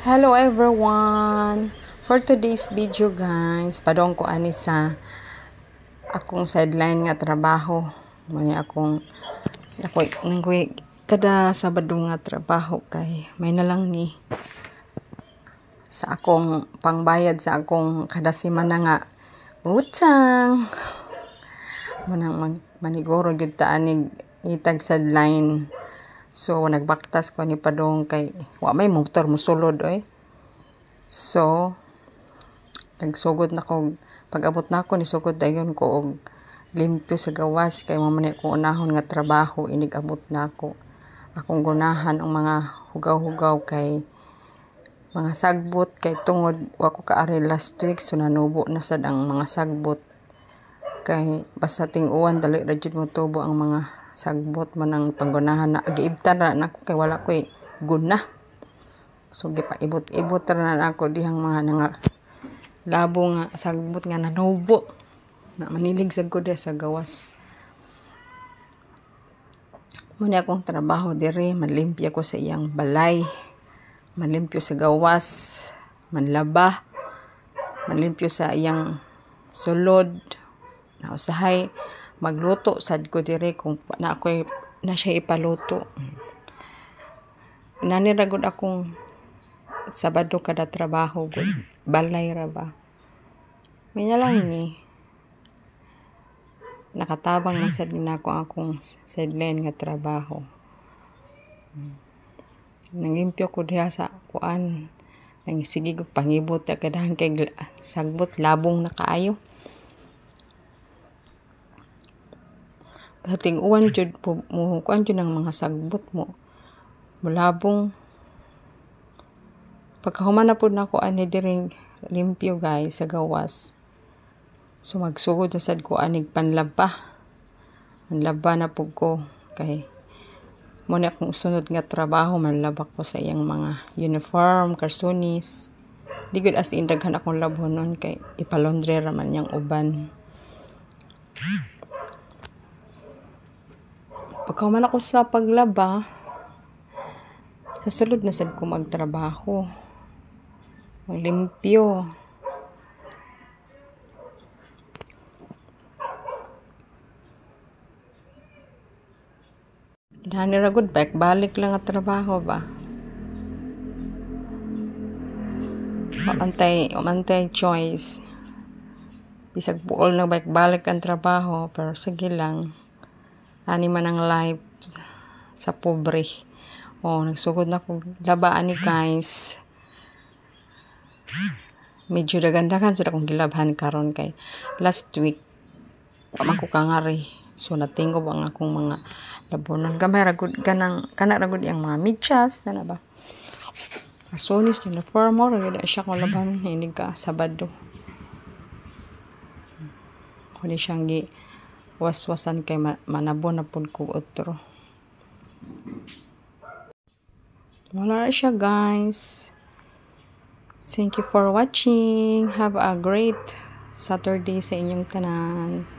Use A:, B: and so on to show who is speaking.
A: Hello everyone! For today's video guys, padong ko ani sa akong sideline nga trabaho. Mani akong nangkoy kada Sabado nga trabaho kay may na lang ni sa akong pangbayad sa akong kada semana nga utang. Manang maniguro gyud ta anig itag sideline. So, nagbaktas ko ni padong kay wa may motor musulod oy. So, nagsugod na ko pag-abot na ako nisugod dayon ko og limpyo sa gawas kay mo man ko unahon nga trabaho inig-abot na ako. Akong gunahan ang mga hugaw-hugaw kay mga sagbot kay tungod wa ko kaari last week so nanubo na sad ang mga sagbot. Kay basta ting-uwan dali ra jud mo tubo ang mga sagbot man ang panggunahan na giibtan ra nako kay wala koy guna. So gipaibot-ibot ra na ako dihang mga nga labo nga sagbot nga nanubo na manilig sad ko sa gawas. Muna akong trabaho diri, manlimpyo ko sa iyang balay, manlimpyo sa gawas, manlaba, manlimpyo sa iyang sulod, na usahay magluto sad ko dire kung na ako'y na siya ipaluto. Naniragod akong Sabado kada trabaho gud balay ra ba. May na lang ni nakatabang na sad nako akong sideline nga trabaho. Nangimpyo ko diha sa kuan. Nangisige ko pangibot kadahan kay sagbot labong na kaayo. Hating uwan jud mo kuan jud ang mga sagbot mo mulabong pagkahuman na pud nako ani diri limpyo guys sa gawas. So magsugod na sad ko anig panlaba na pud ko kay mo na akong sunod nga trabaho manlaba ko sa iyang mga uniform karsonis di gud as in daghan akong labhonon kay ipalondre ra man yang uban. Pagkaman ako sa paglaba, sa sulod na sad ko magtrabaho. Limpyo. Dahani ra gud balik lang at trabaho ba. Umantay choice. Bisag buol na balik ang trabaho pero sige lang. Ani man ang life sa pobre. Nagsugod na ko labaan ni guys. Medyo dagandagan so akong gilabhan karon kay last week wa man ko kangari. So natingog ang akong mga labonon. Gamay ra gud kana ra gud ang mga medyas na ba. Arsonis uniform mo ra gid siya kung laban hinig ka Sabado. Kuni siyang gi waswasan kay manabo na pud ko otro. Wala siya guys. Thank you for watching. Have a great Saturday sa inyong tanan.